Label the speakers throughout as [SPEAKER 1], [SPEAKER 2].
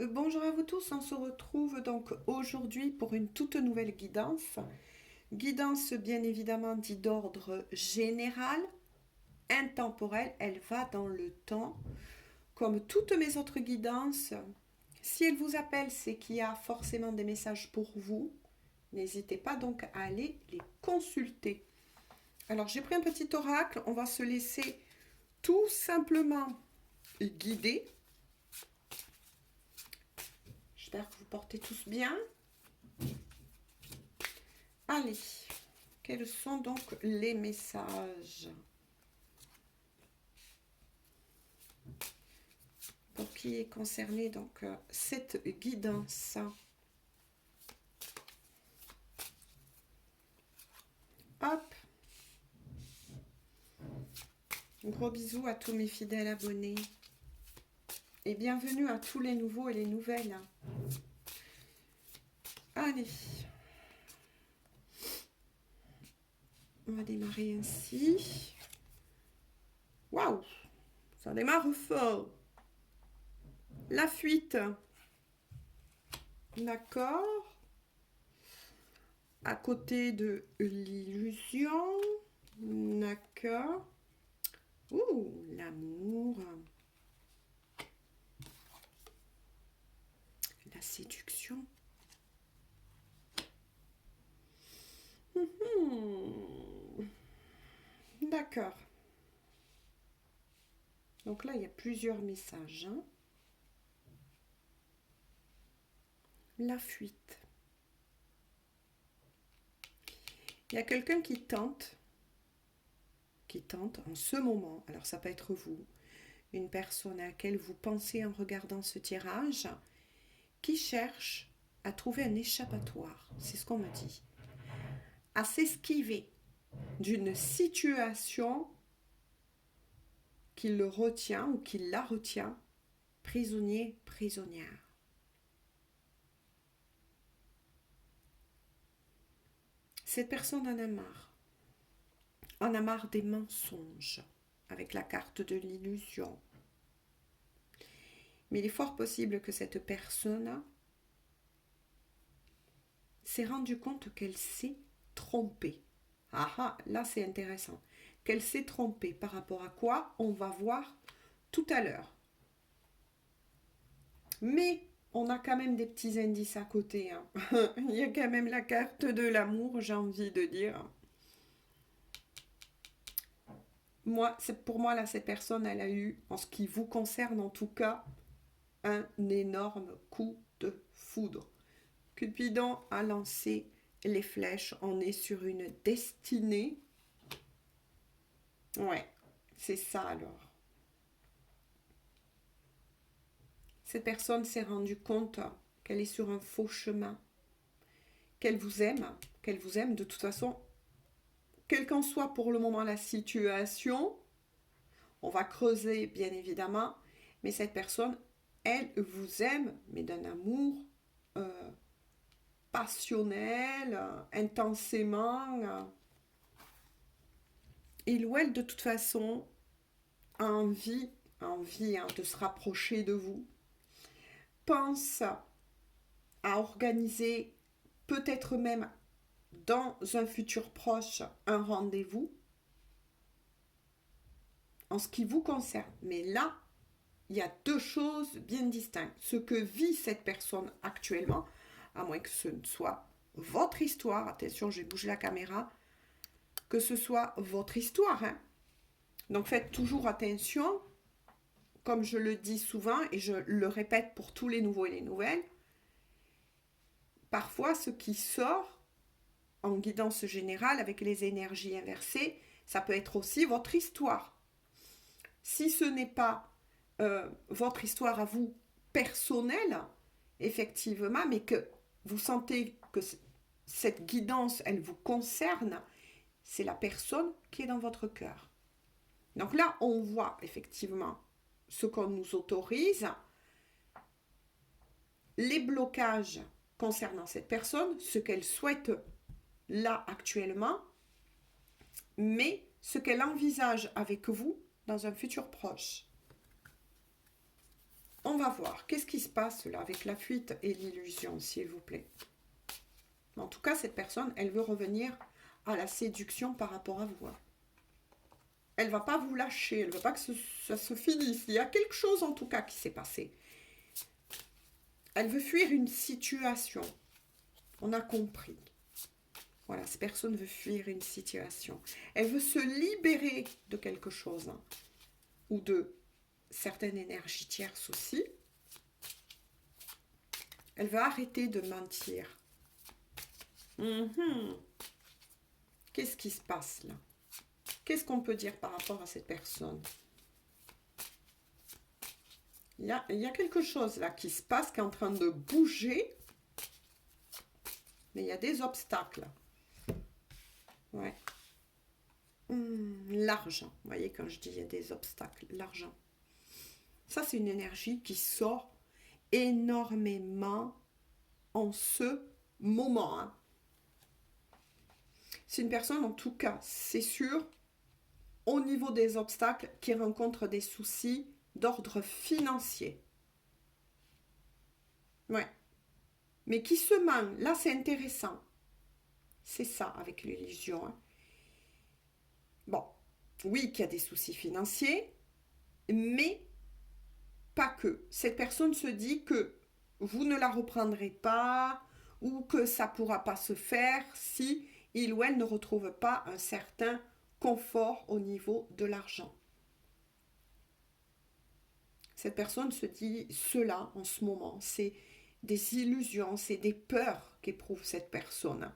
[SPEAKER 1] Bonjour à vous tous, on se retrouve donc aujourd'hui pour une toute nouvelle guidance. Guidance bien évidemment dit d'ordre général, intemporelle, elle va dans le temps. Comme toutes mes autres guidances, si elle vous appelle, c'est qu'il y a forcément des messages pour vous. N'hésitez pas donc à aller les consulter. Alors j'ai pris un petit oracle, on va se laisser tout simplement guider. J'espère que vous portez tous bien. Allez, quels sont donc les messages pour qui est concerné donc cette guidance? Hop, gros bisous à tous mes fidèles abonnés et bienvenue à tous les nouveaux et les nouvelles. Allez, on va démarrer ainsi. Waouh, ça démarre fort. La fuite. D'accord. À côté de l'illusion. D'accord. Ouh, l'amour. La séduction. D'accord. Donc là, il y a plusieurs messages. La fuite. Il y a quelqu'un qui tente en ce moment, alors ça peut être vous, une personne à laquelle vous pensez en regardant ce tirage, qui cherche à trouver un échappatoire, c'est ce qu'on me dit, à s'esquiver d'une situation qui le retient ou qui la retient prisonnier, prisonnière. Cette personne en a marre. En a marre des mensonges, avec la carte de l'illusion. Mais il est fort possible que cette personne s'est rendue compte qu'elle s'est trompée. Ah ah, là c'est intéressant. Qu'elle s'est trompée par rapport à quoi? On va voir tout à l'heure. Mais on a quand même des petits indices à côté. Hein. Il y a quand même la carte de l'amour, j'ai envie de dire. Moi, pour moi, là, cette personne, elle a eu, en ce qui vous concerne en tout cas, un énorme coup de foudre. Cupidon a lancé les flèches. On est sur une destinée. Ouais, c'est ça alors. Cette personne s'est rendue compte qu'elle est sur un faux chemin, qu'elle vous aime de toute façon, quelle qu'en soit pour le moment la situation. On va creuser bien évidemment, mais cette personne, elle vous aime, mais d'un amour passionnel, intensément. Il ou elle, de toute façon, a envie de se rapprocher de vous, pense à organiser, peut-être même dans un futur proche, un rendez-vous en ce qui vous concerne. Mais là, il y a deux choses bien distinctes. Ce que vit cette personne actuellement, à moins que ce ne soit votre histoire, attention, j'ai bougé la caméra, que ce soit votre histoire. Hein. Donc faites toujours attention, comme je le dis souvent et je le répète pour tous les nouveaux et les nouvelles, parfois ce qui sort en guidance générale avec les énergies inversées, ça peut être aussi votre histoire. Si ce n'est pas votre histoire à vous personnelle, effectivement, mais que vous sentez que cette guidance, elle vous concerne, c'est la personne qui est dans votre cœur. Donc là, on voit effectivement ce qu'on nous autorise, les blocages concernant cette personne, ce qu'elle souhaite là actuellement, mais ce qu'elle envisage avec vous dans un futur proche. On va voir. Qu'est-ce qui se passe là avec la fuite et l'illusion, s'il vous plaît? En tout cas, cette personne, elle veut revenir à la séduction par rapport à vous. Elle ne va pas vous lâcher. Elle ne veut pas que ça se finisse. Il y a quelque chose, en tout cas, qui s'est passé. Elle veut fuir une situation. On a compris. Voilà, cette personne veut fuir une situation. Elle veut se libérer de quelque chose. Ou de certaines énergies tierces aussi. Elle veut arrêter de mentir. Qu'est-ce qui se passe là? Qu'est-ce qu'on peut dire par rapport à cette personne? Il y a quelque chose là qui se passe, qui est en train de bouger. Mais il y a des obstacles. Ouais. L'argent. Vous voyez, quand je dis il y a des obstacles, l'argent. Ça, c'est une énergie qui sort énormément en ce moment. Hein. C'est une personne, en tout cas, c'est sûr, au niveau des obstacles, qui rencontre des soucis d'ordre financier. Ouais. Mais qui se ment. Là, c'est intéressant. C'est ça, avec l'illusion. Hein. Bon, oui, qu'il y a des soucis financiers, mais pas que. Cette personne se dit que vous ne la reprendrez pas ou que ça ne pourra pas se faire si il ou elle ne retrouve pas un certain confort au niveau de l'argent. Cette personne se dit cela en ce moment. C'est des illusions, c'est des peurs qu'éprouve cette personne.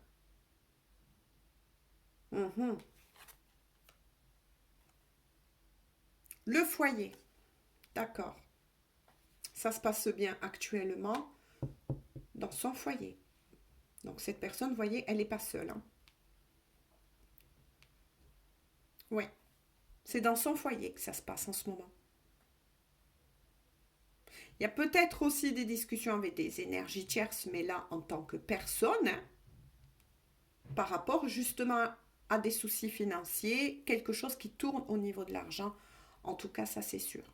[SPEAKER 1] Le foyer. D'accord. Ça se passe bien actuellement dans son foyer. Donc cette personne, vous voyez, elle n'est pas seule. Hein. Oui. C'est dans son foyer que ça se passe en ce moment. Il y a peut-être aussi des discussions avec des énergies tierces, mais là, en tant que personne, hein, par rapport justement à des soucis financiers, quelque chose qui tourne au niveau de l'argent. En tout cas, ça, c'est sûr.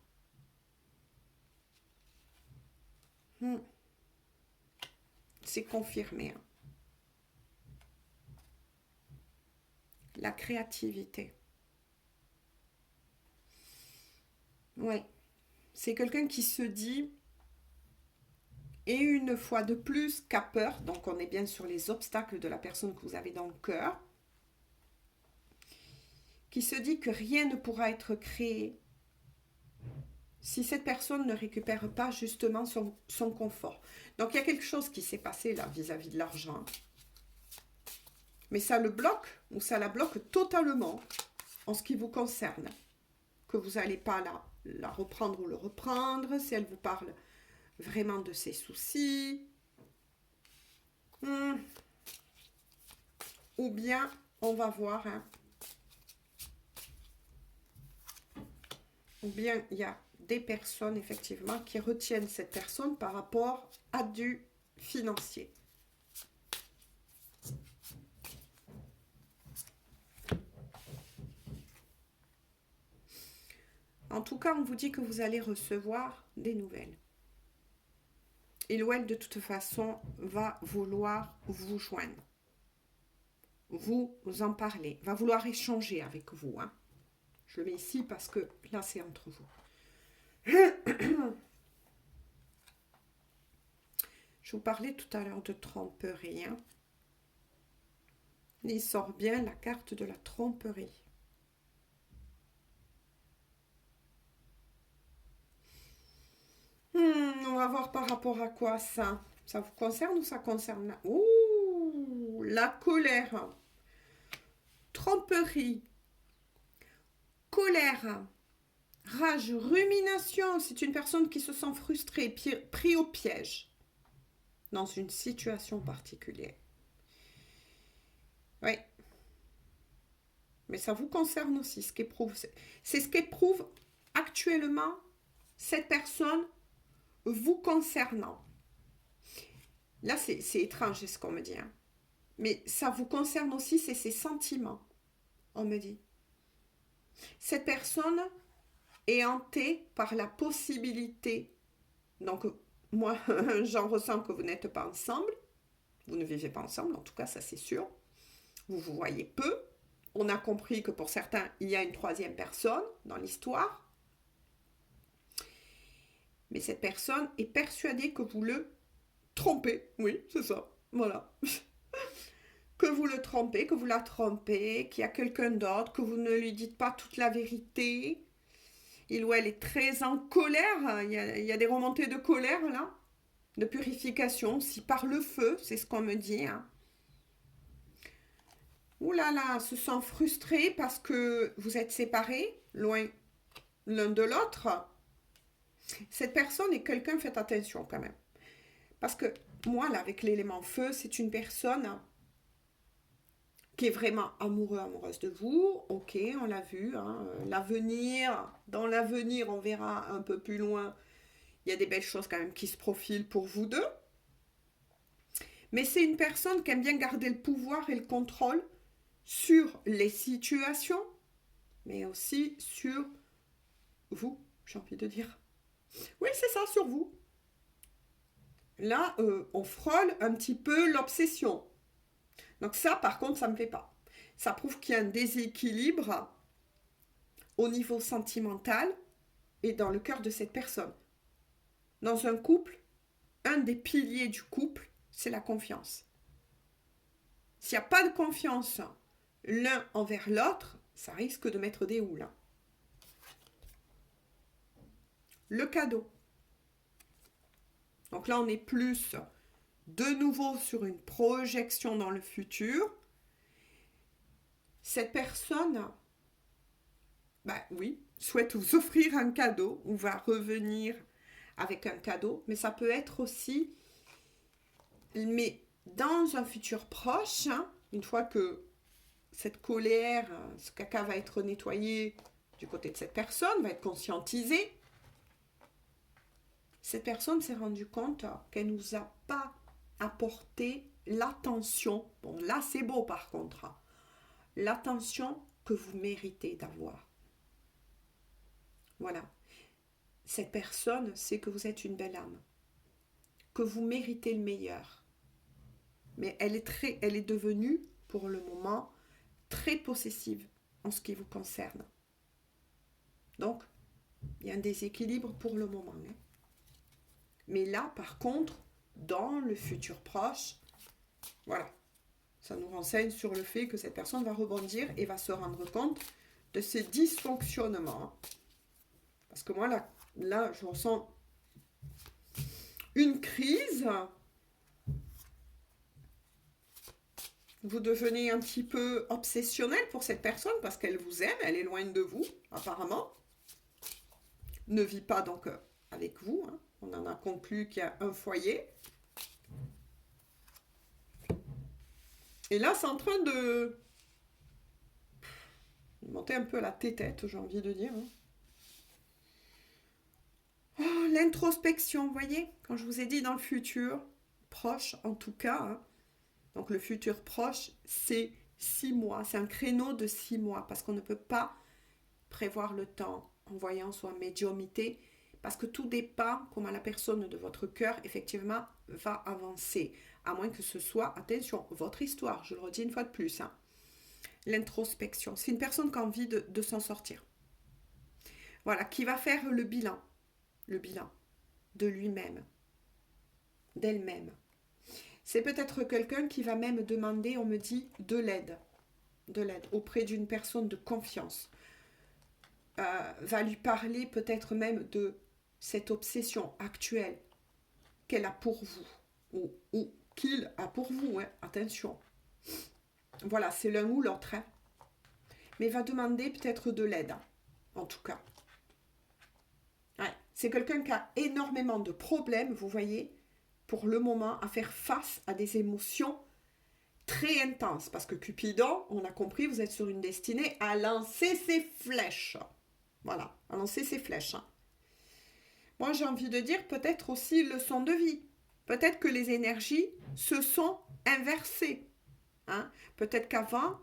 [SPEAKER 1] C'est confirmé. Hein. La créativité. Oui. C'est quelqu'un qui se dit, et une fois de plus, qu'a peur. Donc, on est bien sur les obstacles de la personne que vous avez dans le cœur. Qui se dit que rien ne pourra être créé si cette personne ne récupère pas justement son confort. Donc, il y a quelque chose qui s'est passé là vis-à-vis de l'argent. Mais ça le bloque ou ça la bloque totalement en ce qui vous concerne. Que vous n'allez pas la reprendre ou le reprendre, si elle vous parle vraiment de ses soucis. Ou bien, on va voir, hein. Ou bien, il y a des personnes, effectivement, qui retiennent cette personne par rapport à du financier. En tout cas, on vous dit que vous allez recevoir des nouvelles. Et ou elle, de toute façon, va vouloir vous joindre. Vous en parler. Va vouloir échanger avec vous. Hein. Je le mets ici parce que là, c'est entre vous. Je vous parlais tout à l'heure de tromperie. Hein. Il sort bien la carte de la tromperie. On va voir par rapport à quoi ça. Ça vous concerne ou ça concerne la... Ouh, la colère. Tromperie. Colère. Rage. Rumination. C'est une personne qui se sent frustrée, pris au piège. Dans une situation particulière. Oui. Mais ça vous concerne aussi, ce qu'éprouve. C'est ce qu'éprouve actuellement cette personne vous concernant. Là, c'est étrange, c'est ce qu'on me dit. Hein. Mais ça vous concerne aussi, c'est ses sentiments, on me dit. Cette personne est hantée par la possibilité Donc, moi, j'en ressens que vous n'êtes pas ensemble. Vous ne vivez pas ensemble, en tout cas, ça c'est sûr. Vous vous voyez peu. On a compris que pour certains, il y a une troisième personne dans l'histoire. Mais cette personne est persuadée que vous le trompez. Oui, c'est ça. Voilà. Que vous le trompez, que vous la trompez, qu'il y a quelqu'un d'autre, que vous ne lui dites pas toute la vérité. Il ou elle est très en colère. Il y a des remontées de colère là, de purification, si par le feu, c'est ce qu'on me dit. Hein. Ouh là là, se sent frustré parce que vous êtes séparés, loin l'un de l'autre. Cette personne est quelqu'un, faites attention quand même. Parce que moi, là, avec l'élément feu, c'est une personne qui est vraiment amoureux, amoureuse de vous. Ok, on l'a vu. Hein. L'avenir, dans l'avenir, on verra un peu plus loin. Il y a des belles choses quand même qui se profilent pour vous deux. Mais c'est une personne qui aime bien garder le pouvoir et le contrôle sur les situations, mais aussi sur vous, j'ai envie de dire. Oui, c'est ça, sur vous. Là, on frôle un petit peu l'obsession. Donc ça, par contre, ça ne me plaît pas. Ça prouve qu'il y a un déséquilibre au niveau sentimental et dans le cœur de cette personne. Dans un couple, un des piliers du couple, c'est la confiance. S'il n'y a pas de confiance l'un envers l'autre, ça risque de mettre des houles. Le cadeau. Donc là, on est plus de nouveau sur une projection dans le futur. Cette personne, oui, souhaite vous offrir un cadeau ou va revenir avec un cadeau, mais ça peut être aussi, mais dans un futur proche, hein, une fois que cette colère, ce caca va être nettoyé du côté de cette personne, va être conscientisée, cette personne s'est rendue compte qu'elle ne nous a pas apporté l'attention. Bon, là, c'est beau par contre. L'attention que vous méritez d'avoir. Voilà. Cette personne sait que vous êtes une belle âme, que vous méritez le meilleur. Mais elle est devenue, pour le moment, très possessive en ce qui vous concerne. Donc, il y a un déséquilibre pour le moment. Hein. Mais là, par contre, dans le futur proche, voilà, ça nous renseigne sur le fait que cette personne va rebondir et va se rendre compte de ses dysfonctionnements. Parce que moi, là je ressens une crise. Vous devenez un petit peu obsessionnel pour cette personne parce qu'elle vous aime, elle est loin de vous, apparemment. Ne vit pas donc avec vous. Hein. On en a conclu qu'il y a un foyer. Et là, c'est en train de monter un peu la tétette, j'ai envie de dire. Hein. Oh, l'introspection, vous voyez, quand je vous ai dit dans le futur, proche en tout cas, hein. Donc le futur proche, c'est 6 mois, c'est un créneau de 6 mois, parce qu'on ne peut pas prévoir le temps en voyance ou en médiumité, parce que tout dépend comment la personne de votre cœur, effectivement, va avancer, à moins que ce soit, attention, votre histoire, je le redis une fois de plus, hein. L'introspection, c'est une personne qui a envie de s'en sortir. Voilà, qui va faire le bilan de lui-même, d'elle-même. C'est peut-être quelqu'un qui va même demander, on me dit, de l'aide auprès d'une personne de confiance. Va lui parler peut-être même de cette obsession actuelle qu'elle a pour vous, ou qu'il a pour vous, hein, attention. Voilà, c'est l'un ou l'autre. Hein. Mais va demander peut-être de l'aide, hein, en tout cas. Ouais. C'est quelqu'un qui a énormément de problèmes, vous voyez, pour le moment, à faire face à des émotions très intenses. Parce que Cupidon, on a compris, vous êtes sur une destinée à lancer ses flèches. Voilà, à lancer ses flèches. Hein. Moi, j'ai envie de dire peut-être aussi leçon de vie. Peut-être que les énergies se sont inversées. Hein. Peut-être qu'avant,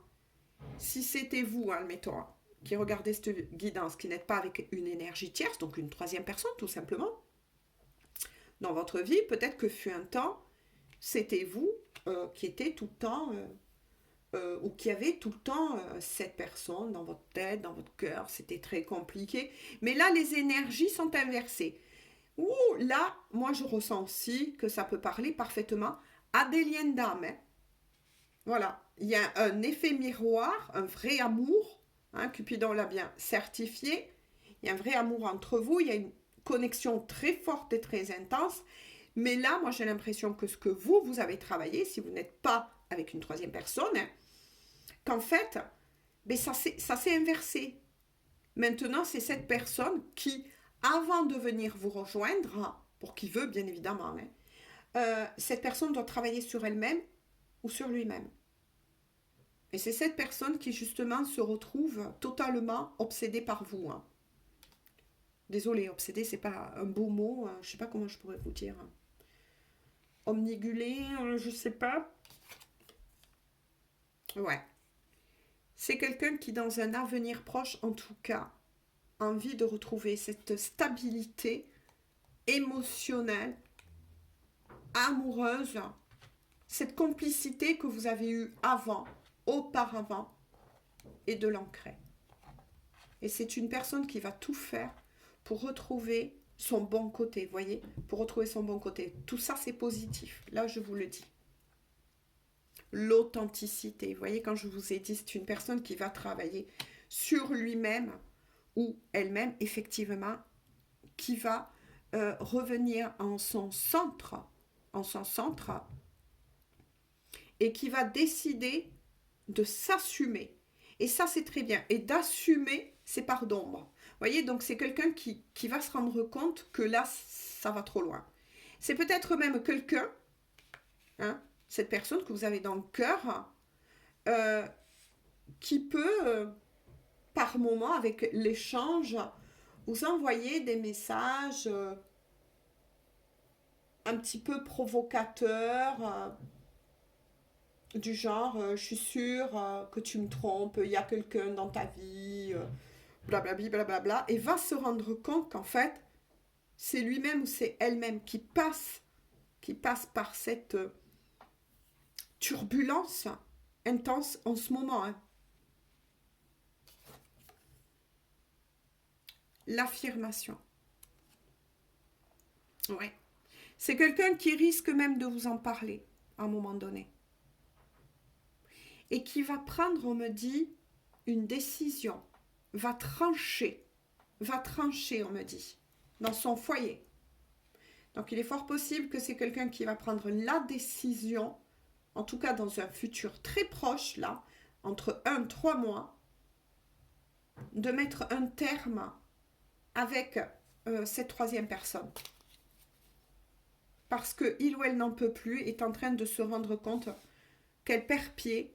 [SPEAKER 1] si c'était vous, hein, admettons, qui regardez cette guidance, qui n'êtes pas avec une énergie tierce, donc une troisième personne tout simplement, dans votre vie. Peut-être que fut un temps, c'était vous qui étiez tout le temps, ou qui avait tout le temps cette personne dans votre tête, dans votre cœur. C'était très compliqué. Mais là, les énergies sont inversées. Ouh, là, moi, je ressens aussi que ça peut parler parfaitement à des liens d'âme, hein. Voilà, il y a un effet miroir, un vrai amour, hein, Cupidon l'a bien certifié, il y a un vrai amour entre vous, il y a une connexion très forte et très intense, mais là, moi j'ai l'impression que ce que vous avez travaillé, si vous n'êtes pas avec une troisième personne, hein, qu'en fait, ben ça s'est inversé. Maintenant, c'est cette personne qui, avant de venir vous rejoindre, pour qui veut bien évidemment, hein, cette personne doit travailler sur elle-même ou sur lui-même. Et c'est cette personne qui justement se retrouve totalement obsédée par vous, hein. Désolée, obsédée, c'est pas un beau mot, hein. Je sais pas comment je pourrais vous dire. Omnigulée, je sais pas. Ouais. C'est quelqu'un qui, dans un avenir proche, en tout cas, a envie de retrouver cette stabilité émotionnelle, amoureuse, cette complicité que vous avez eue avant, auparavant, et de l'ancrer. Et c'est une personne qui va tout faire pour retrouver son bon côté, vous voyez, pour retrouver son bon côté. Tout ça, c'est positif. Là, je vous le dis. L'authenticité, vous voyez, quand je vous ai dit, c'est une personne qui va travailler sur lui-même ou elle-même, effectivement, qui va revenir en son centre, et qui va décider de s'assumer. Et ça, c'est très bien. Et d'assumer ses parts d'ombre. Vous voyez, donc c'est quelqu'un qui va se rendre compte que là, ça va trop loin. C'est peut-être même quelqu'un, hein, cette personne que vous avez dans le cœur, euh, qui peut, par moment, avec l'échange, vous envoyer des messages un petit peu provocateurs, du genre, je suis sûre que tu me trompes, il y a quelqu'un dans ta vie, blablabla, blablabla, et va se rendre compte qu'en fait, c'est lui-même ou c'est elle-même qui passe par cette turbulence intense en ce moment, hein. L'affirmation. Ouais. C'est quelqu'un qui risque même de vous en parler à un moment donné. Et qui va prendre, on me dit, une décision, va trancher, on me dit, dans son foyer. Donc il est fort possible que c'est quelqu'un qui va prendre la décision, en tout cas dans un futur très proche, là, entre 1-3 mois, de mettre un terme avec cette troisième personne. Parce qu'il ou elle n'en peut plus, est en train de se rendre compte qu'il perd pied,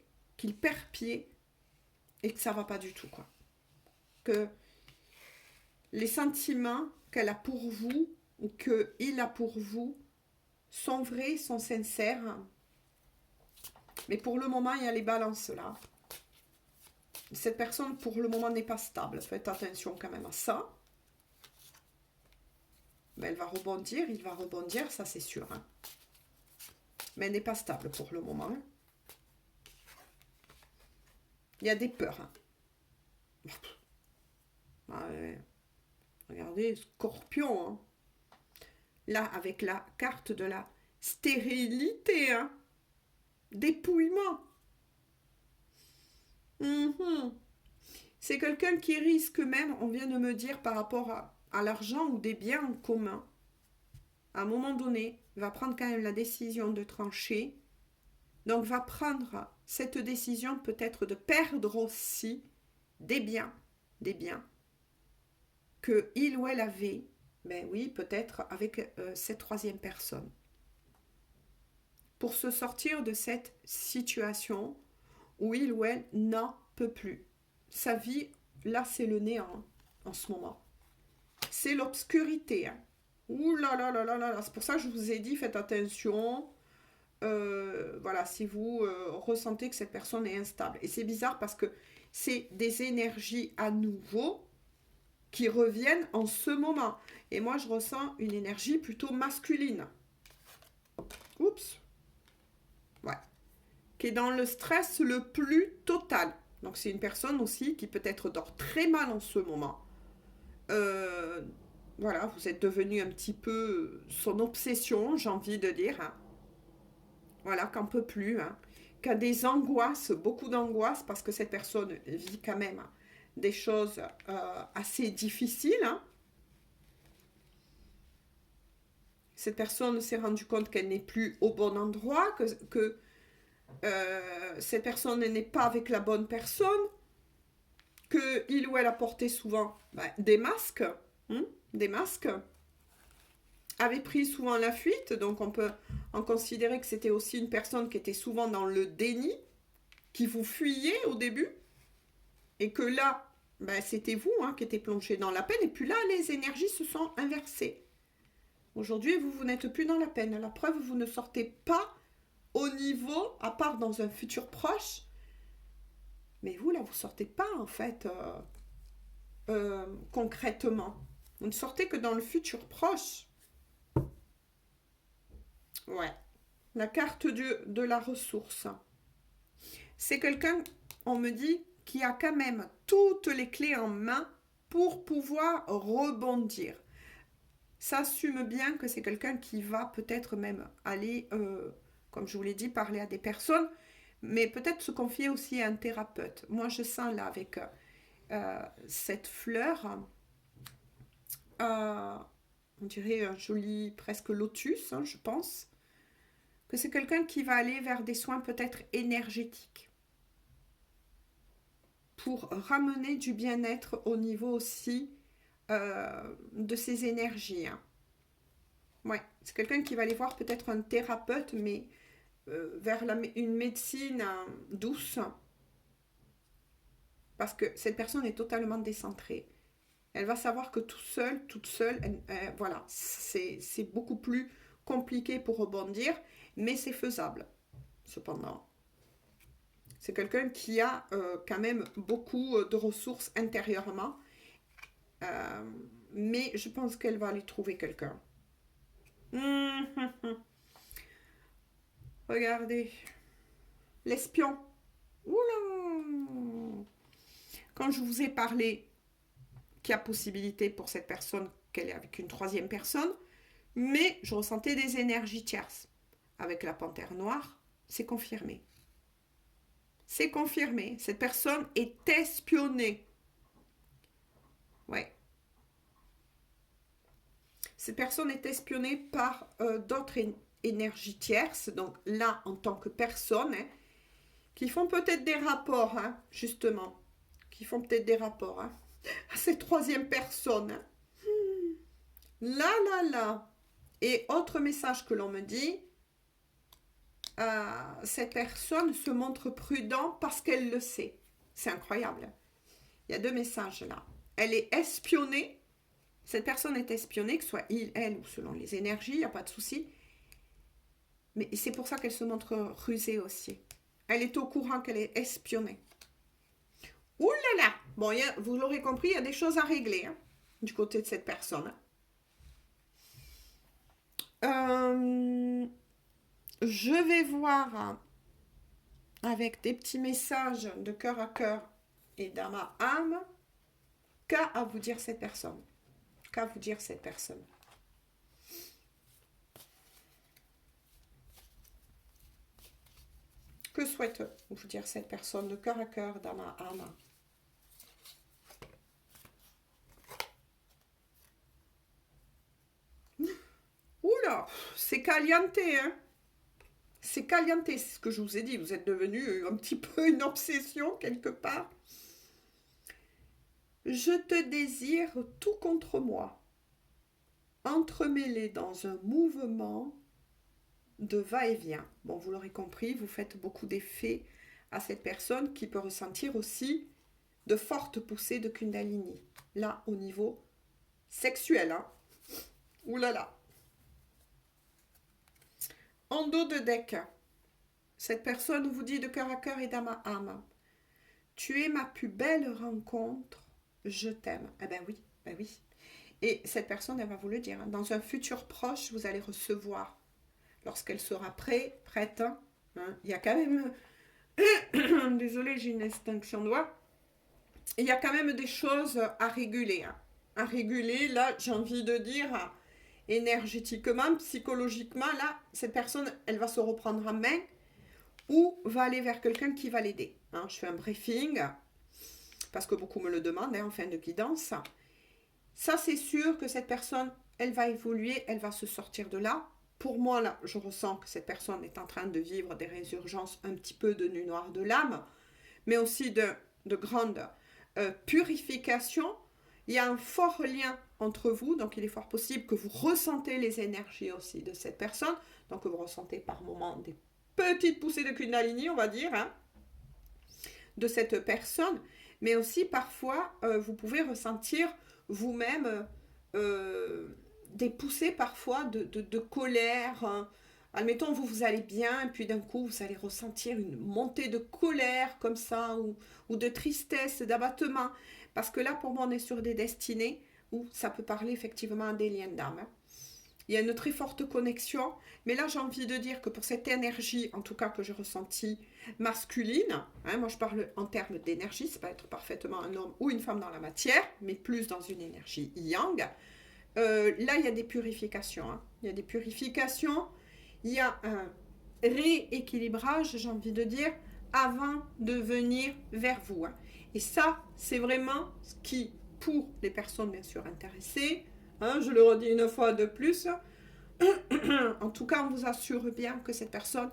[SPEAKER 1] et que ça va pas du tout, quoi. Que les sentiments qu'elle a pour vous, ou qu'il a pour vous, sont vrais, sont sincères. Mais pour le moment, il y a les balances là. Cette personne, pour le moment, n'est pas stable. Faites attention quand même à ça. Mais elle va rebondir, il va rebondir, ça c'est sûr, hein. Mais elle n'est pas stable pour le moment, hein. Il y a des peurs, hein. Ah ouais. Regardez, Scorpion, hein. Là, avec la carte de la stérilité, hein. Dépouillement. C'est quelqu'un qui risque même, on vient de me dire, par rapport à l'argent ou des biens en commun, à un moment donné, va prendre quand même la décision de trancher. Donc va prendre cette décision peut-être de perdre aussi des biens que il ou elle avait, ben oui, peut-être avec cette troisième personne. Pour se sortir de cette situation où il ou elle n'en peut plus. Sa vie, là, c'est le néant en ce moment. C'est l'obscurité, hein. Ouh là là là là là, c'est pour ça que je vous ai dit, faites attention. Voilà, si vous ressentez que cette personne est instable. Et c'est bizarre parce que c'est des énergies à nouveau qui reviennent en ce moment. Et moi, je ressens une énergie plutôt masculine. Oups. Ouais. Qui est dans le stress le plus total. Donc, c'est une personne aussi qui peut-être dort très mal en ce moment. Voilà, vous êtes devenu un petit peu son obsession, j'ai envie de dire. Hein. Voilà, qu'un peu plus. Hein. Qu'a des angoisses, beaucoup d'angoisses, parce que cette personne vit quand même des choses assez difficiles. Hein. Cette personne s'est rendue compte qu'elle n'est plus au bon endroit, que cette personne n'est pas avec la bonne personne, que il ou elle a porté souvent des masques, des masques, avait pris souvent la fuite, donc on peut en considérer que c'était aussi une personne qui était souvent dans le déni, qui vous fuyait au début, et que là, c'était vous qui étiez plongé dans la peine, et puis là, les énergies se sont inversées. Aujourd'hui, vous n'êtes plus dans la peine. La preuve, vous ne sortez pas au niveau, à part dans un futur proche, mais vous, là, vous sortez pas, en fait, concrètement. Vous ne sortez que dans le futur proche. Ouais. La carte de la ressource. C'est quelqu'un, on me dit, qui a quand même toutes les clés en main pour pouvoir rebondir. Ça assume bien que c'est quelqu'un qui va peut-être même aller, comme je vous l'ai dit, parler à des personnes, mais peut-être se confier aussi à un thérapeute. Moi, je sens là, avec cette fleur, on dirait un joli presque lotus, je pense, que c'est quelqu'un qui va aller vers des soins peut-être énergétiques pour ramener du bien-être au niveau aussi de ses énergies. Hein. Ouais, c'est quelqu'un qui va aller voir peut-être un thérapeute, mais vers une médecine douce, parce que cette personne est totalement décentrée. Elle va savoir que toute seule, voilà, c'est beaucoup plus compliqué pour rebondir, mais c'est faisable, cependant. C'est quelqu'un qui a quand même beaucoup de ressources intérieurement, mais je pense qu'elle va aller trouver quelqu'un. Regardez, l'espion. Oula! Quand je vous ai parlé qu'il y a possibilité pour cette personne qu'elle est avec une troisième personne, mais je ressentais des énergies tierces. Avec la panthère noire, c'est confirmé. C'est confirmé. Cette personne est espionnée. Ouais. Cette personne est espionnée par d'autres énergies tierces, donc là, en tant que personne, qui font peut-être des rapports, justement. Qui font peut-être des rapports à cette troisième personne. Là, là, là. Et autre message que l'on me dit, cette personne se montre prudent parce qu'elle le sait. C'est incroyable. Il y a deux messages là. Elle est espionnée. Cette personne est espionnée, que ce soit il, elle ou selon les énergies, il n'y a pas de souci. Mais c'est pour ça qu'elle se montre rusée aussi. Elle est au courant qu'elle est espionnée. Ouh là là! Bon, vous l'aurez compris, il y a des choses à régler du côté de cette personne. Je vais voir avec des petits messages de cœur à cœur et dans ma âme qu'a à vous dire cette personne. Qu'a vous dire cette personne. Que souhaite vous dire cette personne de cœur à cœur dans ma âme? Oula, c'est caliente, hein? C'est caliente, c'est ce que je vous ai dit. Vous êtes devenu un petit peu une obsession quelque part. Je te désire tout contre moi, entremêlé dans un mouvement de va-et-vient. Bon, vous l'aurez compris, vous faites beaucoup d'effets à cette personne qui peut ressentir aussi de fortes poussées de Kundalini. Là, au niveau sexuel, Ouh là là. En dos de deck, cette personne vous dit de cœur à cœur et dans ma âme, tu es ma plus belle rencontre, je t'aime. Eh ben oui, Ben oui. Et cette personne, elle va vous le dire. Hein. Dans un futur proche, vous allez recevoir, lorsqu'elle sera prête. Hein. Il y a quand même... Désolée, j'ai une extinction de voix. Il y a quand même des choses à réguler. Hein. À réguler, là, j'ai envie de dire, énergétiquement, psychologiquement, là, cette personne, elle va se reprendre en main ou va aller vers quelqu'un qui va l'aider. Hein. Je fais un briefing, parce que beaucoup me le demandent en fin de guidance. Ça, c'est sûr que cette personne, elle va évoluer, elle va se sortir de là. Pour moi, là, je ressens que cette personne est en train de vivre des résurgences, un petit peu de nuit noire de l'âme, mais aussi de grandes purifications. Il y a un fort lien entre vous, donc il est fort possible que vous ressentez les énergies aussi de cette personne, donc vous ressentez par moments des petites poussées de Kundalini, on va dire, hein, de cette personne, mais aussi parfois, vous pouvez ressentir vous-même des poussées parfois de colère. Hein. Admettons, vous allez bien, et puis d'un coup, vous allez ressentir une montée de colère comme ça, ou de tristesse, d'abattement. Parce que là, pour moi, on est sur des destinées où ça peut parler effectivement des liens d'âme. Hein. Il y a une très forte connexion, mais là, j'ai envie de dire que pour cette énergie, en tout cas que j'ai ressentie masculine, hein, moi je parle en termes d'énergie, ça peut être parfaitement un homme ou une femme dans la matière, mais plus dans une énergie yang. Là, il y a des purifications. Hein. Il y a des purifications, il y a un rééquilibrage, j'ai envie de dire, avant de venir vers vous. Hein. Et ça, c'est vraiment ce qui, pour les personnes bien sûr intéressées, hein, je le redis une fois de plus, en tout cas, on vous assure bien que cette personne,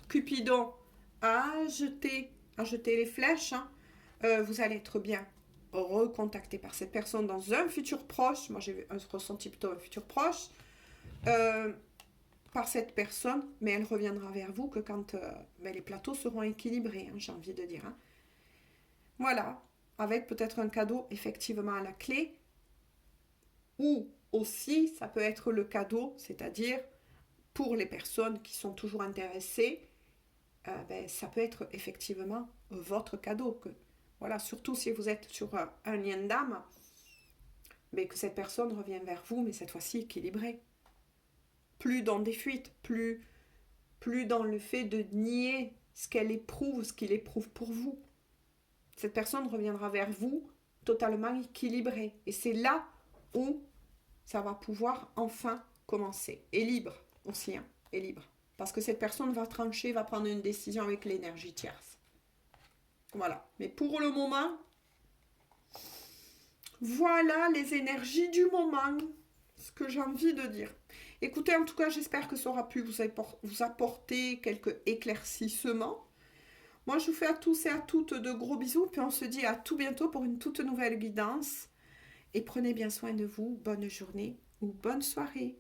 [SPEAKER 1] Cupidon, a jeté les flèches, hein, vous allez être bien recontacté par cette personne dans un futur proche. Moi, j'ai ressenti plutôt un futur proche. Par cette personne, mais elle reviendra vers vous que quand les plateaux seront équilibrés, hein, j'ai envie de dire. Hein. Voilà, avec peut-être un cadeau effectivement à la clé, ou aussi ça peut être le cadeau, c'est-à-dire pour les personnes qui sont toujours intéressées, ça peut être effectivement votre cadeau. Que, voilà, surtout si vous êtes sur un lien d'âme, mais que cette personne revient vers vous, mais cette fois-ci équilibrée. Plus dans des fuites, plus dans le fait de nier ce qu'elle éprouve, ce qu'il éprouve pour vous. Cette personne reviendra vers vous totalement équilibrée. Et c'est là où ça va pouvoir enfin commencer. Et libre aussi, hein, et libre. Parce que cette personne va trancher, va prendre une décision avec l'énergie tierce. Voilà. Mais pour le moment, voilà les énergies du moment. Ce que j'ai envie de dire. Écoutez, en tout cas, j'espère que ça aura pu vous apporter quelques éclaircissements. Moi, je vous fais à tous et à toutes de gros bisous. Puis on se dit à tout bientôt pour une toute nouvelle guidance. Et prenez bien soin de vous. Bonne journée ou bonne soirée.